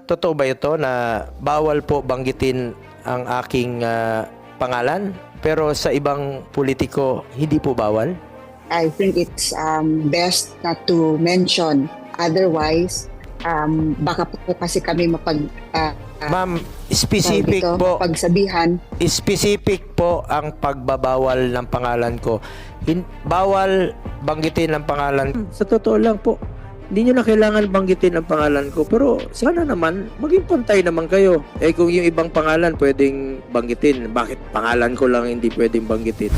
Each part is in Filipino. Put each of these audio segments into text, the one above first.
Totoo ba ito na bawal po banggitin ang aking pangalan, pero sa ibang politiko hindi po bawal? I think it's best not to mention. Otherwise, baka po kasi kami Ma'am, specific po. pagsabihan. Specific po ang pagbabawal ng pangalan ko. Bawal banggitin ang pangalan. Sa totoo lang po, hindi nyo na kailangan banggitin ang pangalan ko. Pero sana naman, maging pantay naman kayo. Eh kung yung ibang pangalan pwedeng banggitin, bakit pangalan ko lang hindi pwedeng banggitin?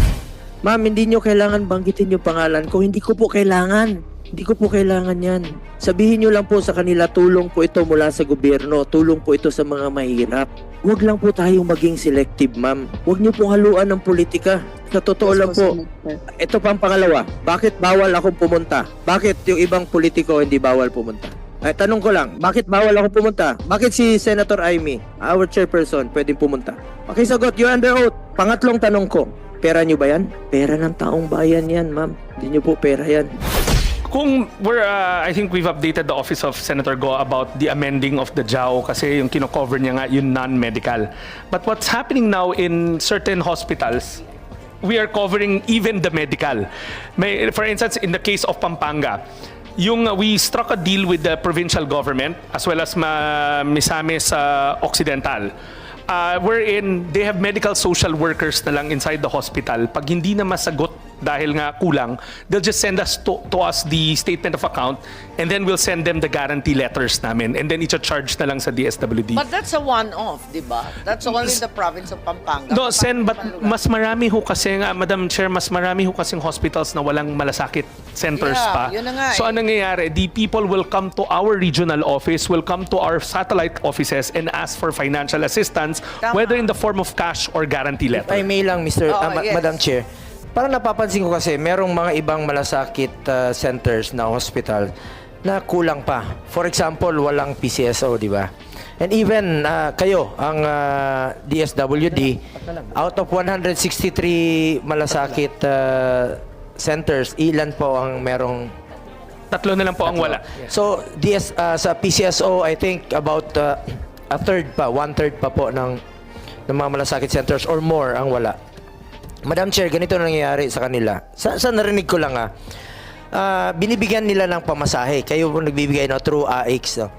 Ma'am, hindi nyo kailangan banggitin yung pangalan ko. Hindi ko po kailangan. Hindi ko po kailangan yan. Sabihin nyo lang po sa kanila, tulong po ito mula sa gobyerno. Tulong po ito sa mga mahirap. Huwag lang po tayong maging selective, ma'am. Huwag nyo pong haluan ng politika. Sa totoo lang po, ito pa ang pangalawa. Bakit bawal akong pumunta? Bakit yung ibang politiko hindi bawal pumunta? Ay, tanong ko lang, bakit bawal akong pumunta? Bakit si Senator Amy, our chairperson, pwedeng pumunta? Pakisagot, you're under oath. Pangatlong tanong ko, pera nyo ba yan? Pera ng taong bayan yan, ma'am. Hindi nyo po pera yan. Kung I think we've updated the office of Senator Go about the amending of the JAO kasi yung kino-cover niya nga yung non-medical. But what's happening now in certain hospitals, we are covering even the medical. For instance, in the case of Pampanga, we struck a deal with the provincial government as well as Misamis Occidental. Wherein they have medical social workers na lang inside the hospital. Pag hindi na masagot dahil nga kulang, they'll just send us to us the statement of account and then we'll send them the guarantee letters namin and then i-charge na lang sa DSWD. But that's a one-off, di ba? That's only in the province of Pampanga. No, Sen, but mas marami ho kasi nga, Madam Chair, mas marami ho kasing hospitals na walang malasakit centers pa. Yun na nga So anong nangyayari, the people will come to our regional office, will come to our satellite offices and ask for financial assistance, Tama. whether in the form of cash or guarantee letter. If I may lang, Mr. Yes. Madam Chair, parang napapansin ko kasi merong mga ibang malasakit centers na hospital na kulang pa. For example, walang PCSO, di ba? And even kayo, ang DSWD, out of 163 malasakit centers, ilan po ang merong? Tatlo na lang po ang wala. So, sa PCSO, I think about a third pa, one-third pa po ng mga malasakit centers or more ang wala. Madam Chair, ganito na nangyayari sa kanila. Sa narinig ko lang binibigyan nila ng pamasahe. Kayo po nagbibigay through AIX. No?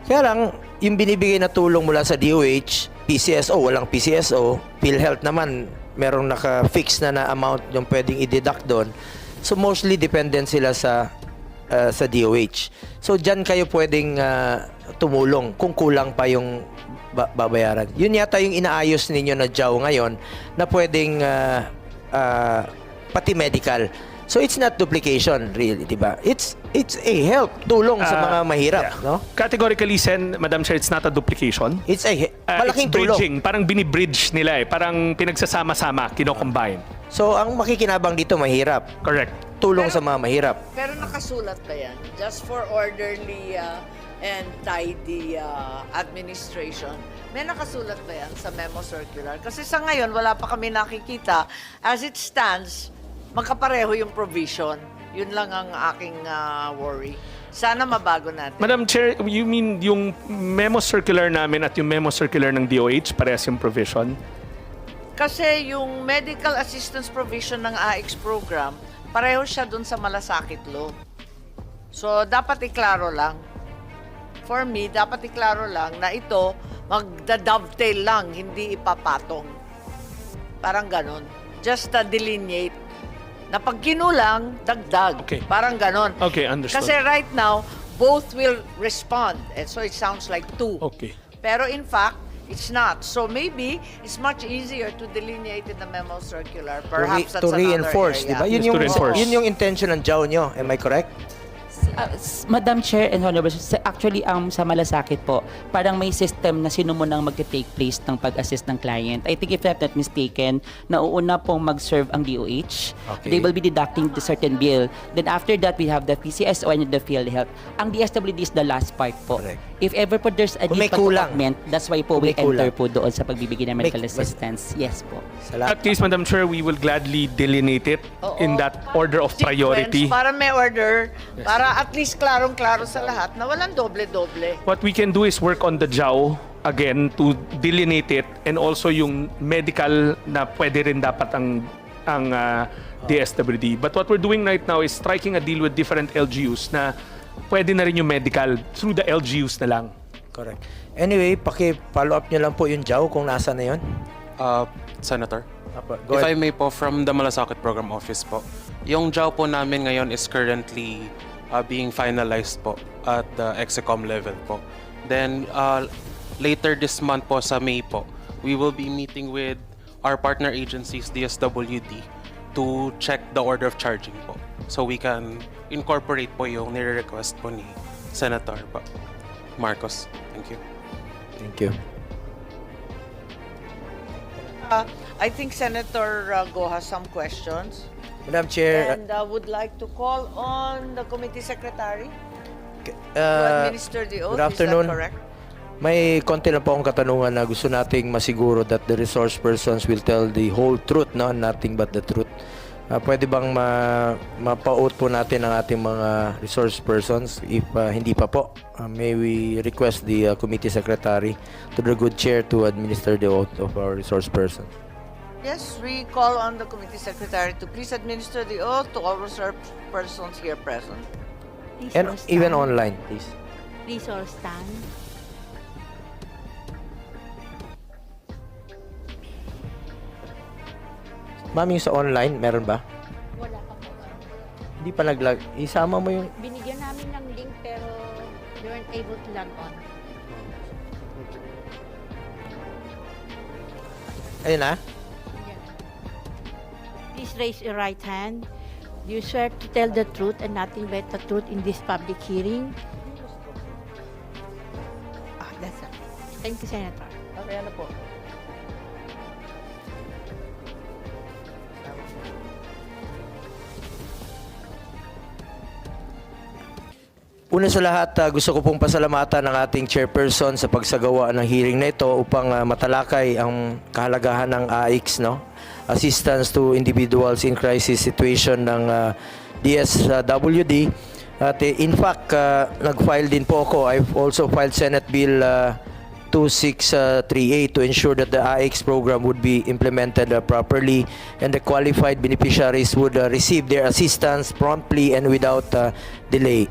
Kaya lang, yung binibigay na tulong mula sa DOH, PCSO, walang PCSO, PhilHealth naman, merong naka-fix na amount yung pwedeng i-deduct doon. So mostly dependent sila sa DOH. So dyan kayo pwedeng tumulong kung kulang pa yung babayaran. Yun yata yung inaayos ninyo na JAO ngayon na pwedeng pati medical. So it's not duplication really, di ba? It's a help, tulong sa mga mahirap, no? Categorically, Sen, Madam Chair, it's not a duplication. It's malaking it's bridging. tulong. Parang binibridge nila parang pinagsasama-sama, kino-combine. So ang makikinabang dito mahirap. Correct. Tulong sa mga mahirap. Pero nakasulat ba yan? Just for orderly and tidy administration. May nakasulat ba yan sa memo circular? Kasi sa ngayon, wala pa kami nakikita. As it stands, magkapareho yung provision. Yun lang ang aking worry. Sana mabago natin. Madam Chair, you mean yung memo circular namin at yung memo circular ng DOH, parehas yung provision? Kasi yung medical assistance provision ng AIX program, pareho siya dun sa malasakit law. So, dapat iklaro lang. For me, dapat iklaro lang na ito, magda-dovetail lang, hindi ipapatong. Parang ganon. Just delineate. Na pag kinulang, dagdag. Okay. Parang ganon. Okay, understood. Kasi right now, both will respond. And so it sounds like two. Okay. Pero in fact, it's not. So maybe it's much easier to delineate in the memo circular. Perhaps that's To another reinforce, di area. ba? Yun Yes, to reinforce. yun yung intention ng JAO nyo. Am I correct? Madam Chair and Honorable, actually sa malasakit po, parang may system na sino mo nang mag-take place ng pag-assist ng client. I think if I'm not mistaken, nauuna pong mag-serve ang DOH. Okay. They will be deducting the certain bill. Then after that, we have the PCSO and the PhilHealth. Ang DSWD is the last part po. Correct. If ever po there's a Kung may need pa to kulang. augment, that's why po Kung we may kulang. enter po doon sa pagbibigay ng medical May- assistance. Yes po. Sa At case, Madam Chair, we will gladly delineate it in that order of Sequence, priority. para may order, para at least klarong-klaro sa lahat na walang doble-doble. What we can do is work on the JAW again to delineate it, and also yung medical na pwede rin dapat ang DSWD. But what we're doing right now is striking a deal with different LGUs na pwede na rin yung medical through the LGUs na lang. Correct. Anyway, paki-follow up nyo lang po yung JAW kung nasa na yun. Senator, Go if I ahead. may po, from the Malasakit Program Office po, yung JAW po namin ngayon is currently being finalized po at the EXECOM level po. Then, later this month po sa May po, we will be meeting with our partner agencies, DSWD, to check the order of charging po. So we can incorporate po yung nire-request po ni Senator Marcos. Thank you. Thank you. I think Senator Go has some questions Madam Chair, and would like to call on the committee secretary to uh, administer the oath. good afternoon. Is that correct? may konti lang po akong katanungan na gusto nating masiguro that the resource persons will tell the whole truth, no? Nothing but the truth. Pwede bang mapa-oath po natin ang ating mga resource persons? If hindi pa po, may we request the committee secretary to the good chair to administer the oath of our resource person. Yes, we call on the committee secretary to please administer the oath to all reserved persons here present. Please And all even stand. online, please. Please all stand. Ma'am, yung sa online, meron ba? Wala pa po. Hindi pa nag-log. Isama mo yung... Binigyan namin ng link pero we weren't able to log on. Ayun na. Yan. Please raise your right hand. Do you swear to tell the truth and nothing but the truth in this public hearing? That's it. Thank you, Senator. Okay, ano po? Una sa lahat, gusto ko pong pasalamatan ng ating chairperson sa pagsagawa ng hearing na ito upang matalakay ang kahalagahan ng AICS, no? Assistance to Individuals in Crisis Situation ng DSWD. At in fact, nag-file din po ako. I've also filed Senate Bill 2638 to ensure that the AICS program would be implemented properly and the qualified beneficiaries would receive their assistance promptly and without delay.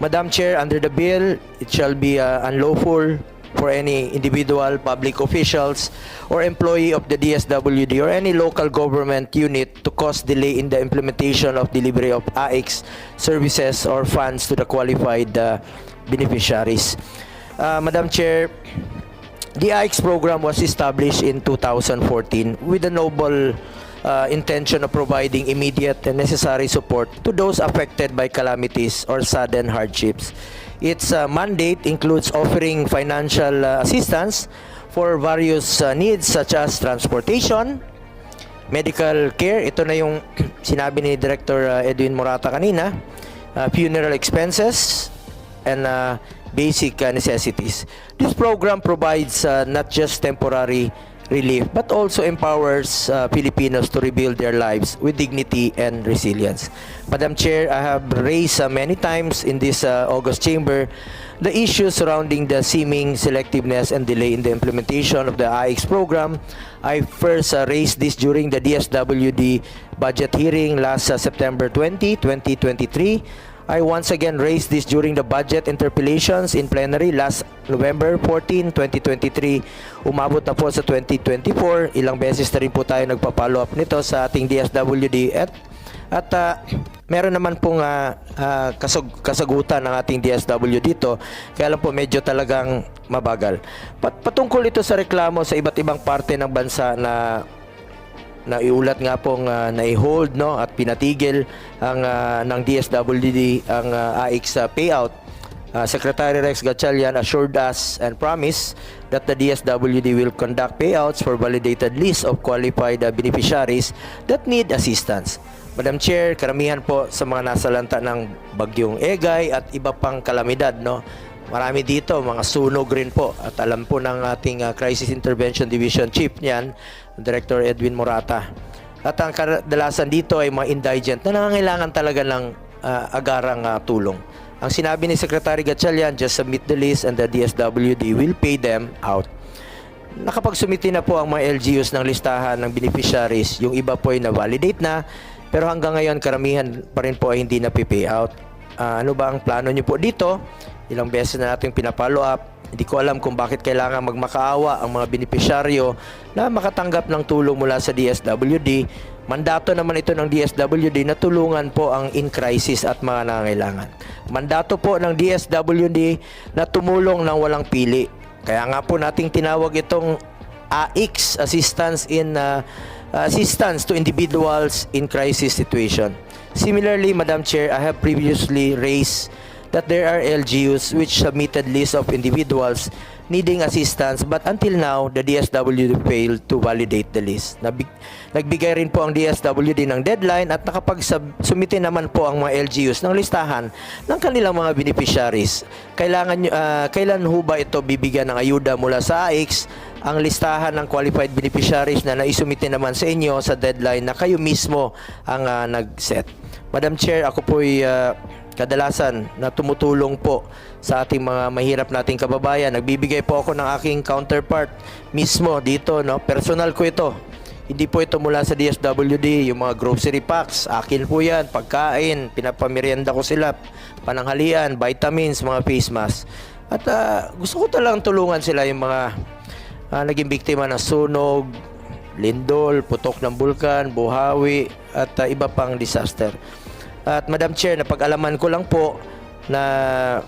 Madam Chair, under the bill, it shall be unlawful for any individual, public officials, or employee of the DSWD or any local government unit to cause delay in the implementation of delivery of AICS services or funds to the qualified beneficiaries. Madam Chair, the AICS program was established in 2014 with the noble intention of providing immediate and necessary support to those affected by calamities or sudden hardships. Its mandate includes offering financial assistance for various needs such as transportation, medical care, ito na yung sinabi ni Director Edwin Morata kanina, funeral expenses, and basic necessities. This program provides not just temporary relief but also empowers Filipinos to rebuild their lives with dignity and resilience. Madam Chair, I have raised many times in this August chamber the issues surrounding the seeming selectiveness and delay in the implementation of the AICS program. I first raised this during the DSWD budget hearing last September 20, 2023. I once again raised this during the budget interpellations in plenary last November 14, 2023. Umabot na po sa 2024. Ilang beses na rin po tayo nagpa-follow up nito sa ating DSWD at meron naman pong kasagutan ng ating DSWD dito. Kaya lang po medyo talagang mabagal. Patungkol ito sa reklamo sa iba't ibang parte ng bansa na iulat nga pong na-hold, no, at pinatigil ang ng DSWD ang AICS payout. Secretary Rex Gatchalian assured us and promised that the DSWD will conduct payouts for validated list of qualified beneficiaries that need assistance. Madam Chair, karamihan po sa mga nasalanta ng bagyong Egay at iba pang kalamidad, no, marami dito, mga sunog rin po. At alam po ng ating Crisis Intervention Division Chief niyan, Director Edwin Morata. At ang kadalasan dito ay mga indigent na nangangailangan talaga ng agarang tulong. Ang sinabi ni Secretary Gatchalian, just submit the list and the DSWD will pay them out. Nakapagsumiti na po ang mga LGUs ng listahan ng beneficiaries. Yung iba po ay na-validate na, pero hanggang ngayon karamihan pa rin po ay hindi na pay out. Ano ba ang plano nyo po dito? Ilang beses na natin pinapollow up. Hindi ko alam kung bakit kailangan magmakaawa ang mga beneficiaryo na makatanggap ng tulong mula sa DSWD. Mandato naman ito ng DSWD na tulungan po ang in crisis at mga nangangailangan. Mandato po ng DSWD na tumulong ng walang pili. Kaya nga po nating tinawag itong AICS, Assistance to Individuals in Crisis Situation. Similarly, Madam Chair, I have previously raised that there are LGUs which submitted lists of individuals needing assistance, but until now, the DSWD failed to validate the list. Nagbigay rin po ang DSWD ng deadline at nakapag-submit naman po ang mga LGUs ng listahan ng kanilang mga beneficiaries. Kailan ho ba ito bibigyan ng ayuda mula sa AICS ang listahan ng qualified beneficiaries na naisumite naman sa inyo sa deadline na kayo mismo ang nag-set? Madam Chair, ako po'y kadalasan na tumutulong po sa ating mga mahirap nating kababayan. Nagbibigay po ako ng aking counterpart mismo dito, no? Personal ko ito. Hindi po ito mula sa DSWD, yung mga grocery packs, akin po yan, pagkain, pinapamerienda ko sila, pananghalian, vitamins, mga face mask. At gusto ko talagang tulungan sila yung mga naging biktima ng sunog, lindol, putok ng bulkan, buhawi, at iba pang disaster. At Madam Chair, napag-alaman ko lang po na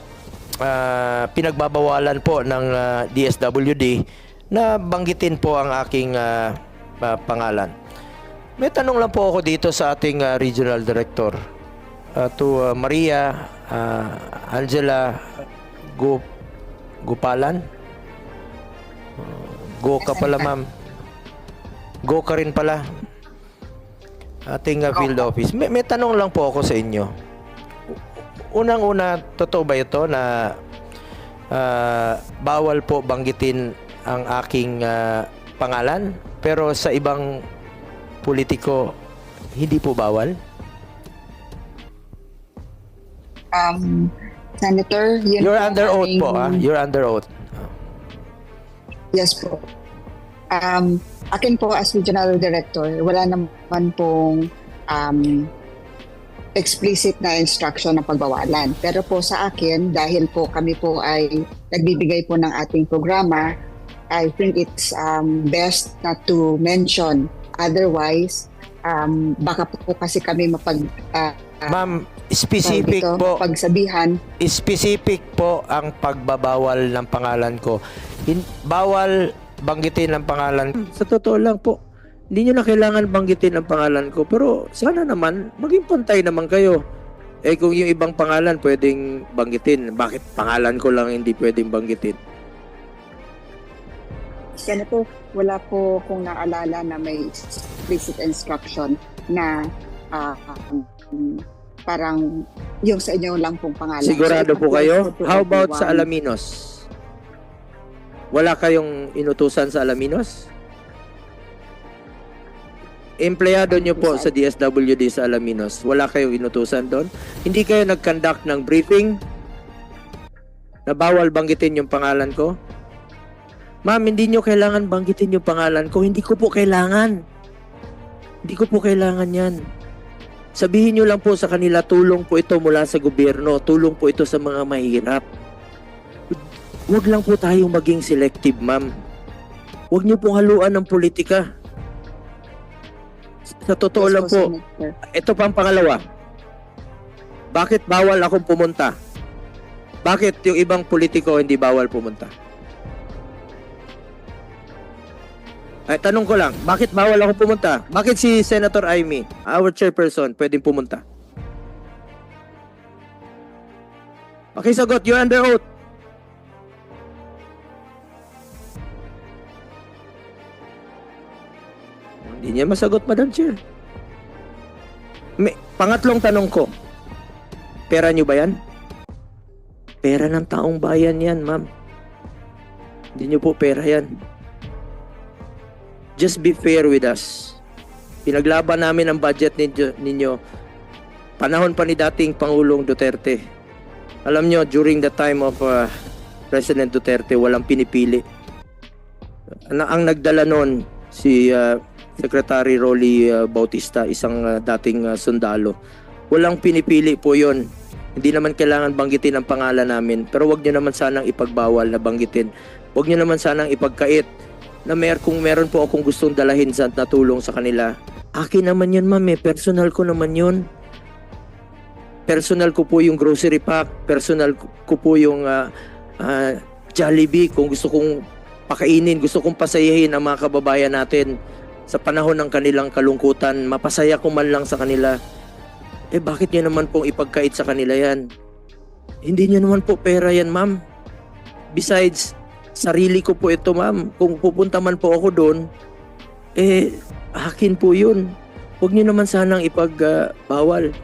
pinagbabawalan po ng DSWD na banggitin po ang aking pangalan. May tanong lang po ako dito sa ating Regional Director to Maria Angela Gupalan. Go ka pala, ma'am. Go ka rin pala. Ating field office. May tanong lang po ako sa inyo. Unang-una, totoo ba ito na bawal po banggitin ang aking pangalan, pero sa ibang politiko hindi po bawal? Senator, You're under oath po, You're under oath. Yes po. Akin po as Regional Director, wala naman pong explicit na instruction na pagbawalan. Pero po sa akin, dahil po kami po ay nagbibigay po ng ating programa, I think it's best not to mention. Otherwise, baka po kasi kami Ma'am, specific po. Pagsabihan. Specific po ang pagbabawal ng pangalan ko. Bawal banggitin ang pangalan. Sa totoo lang po, hindi nyo na kailangan banggitin ang pangalan ko. Pero sana naman, maging pantay naman kayo. Kung yung ibang pangalan pwedeng banggitin, bakit pangalan ko lang hindi pwedeng banggitin? Senator, wala po kung naalala na may explicit instruction na parang yung sa inyo lang pong pangalan. Sigurado po kayo? How about sa Alaminos? Wala kayong inutusan sa Alaminos? Empleyado nyo po sa DSWD sa Alaminos, wala kayong inutusan doon? Hindi kayo nag-conduct ng briefing na bawal banggitin yung pangalan ko? Ma'am, hindi nyo kailangan banggitin yung pangalan ko. Hindi ko po kailangan. Hindi ko po kailangan yan. Sabihin nyo lang po sa kanila, tulong po ito mula sa gobyerno, tulong po ito sa mga mahirap. Huwag lang po tayong maging selective, ma'am. Huwag nyo pong haluan ng politika. Sa totoo lang po, ito pa ang pangalawa. Bakit bawal akong pumunta? Bakit yung ibang politiko hindi bawal pumunta? Tanong ko lang, bakit bawal akong pumunta? Bakit si Senator Amy, our chairperson, pwedeng pumunta? Pakisagot, you're under oath. Hindi niya masagot, Madam Chair. Pangatlong tanong ko, pera niyo ba yan? Pera ng taong bayan yan, ma'am. Hindi niyo po pera yan. Just be fair with us. Pinaglaban namin ang budget ninyo panahon pa ni dating Pangulong Duterte. Alam nyo, during the time of President Duterte, walang pinipili. Ang nagdala nun, si Secretary Rolly Bautista, isang dating sundalo. Walang pinipili po yon. Hindi naman kailangan banggitin ang pangalan namin, pero wag nyo naman sanang ipagbawal na banggitin. Wag nyo naman sanang ipagkait na kung meron po akong gustong dalahin sa natulong sa kanila. Akin naman yun, ma'am, personal ko naman yun. Personal ko po yung grocery pack, personal ko po yung Jollibee, kung gusto kong pakainin, gusto kong pasayahin ang mga kababayan natin sa panahon ng kanilang kalungkutan, mapasaya ko man lang sa kanila. Bakit nyo naman pong ipagkait sa kanila yan? Hindi nyo naman po pera yan, ma'am. Besides, sarili ko po ito, ma'am. Kung pupunta man po ako doon, akin po yun. Huwag nyo naman sanang ipagbawal.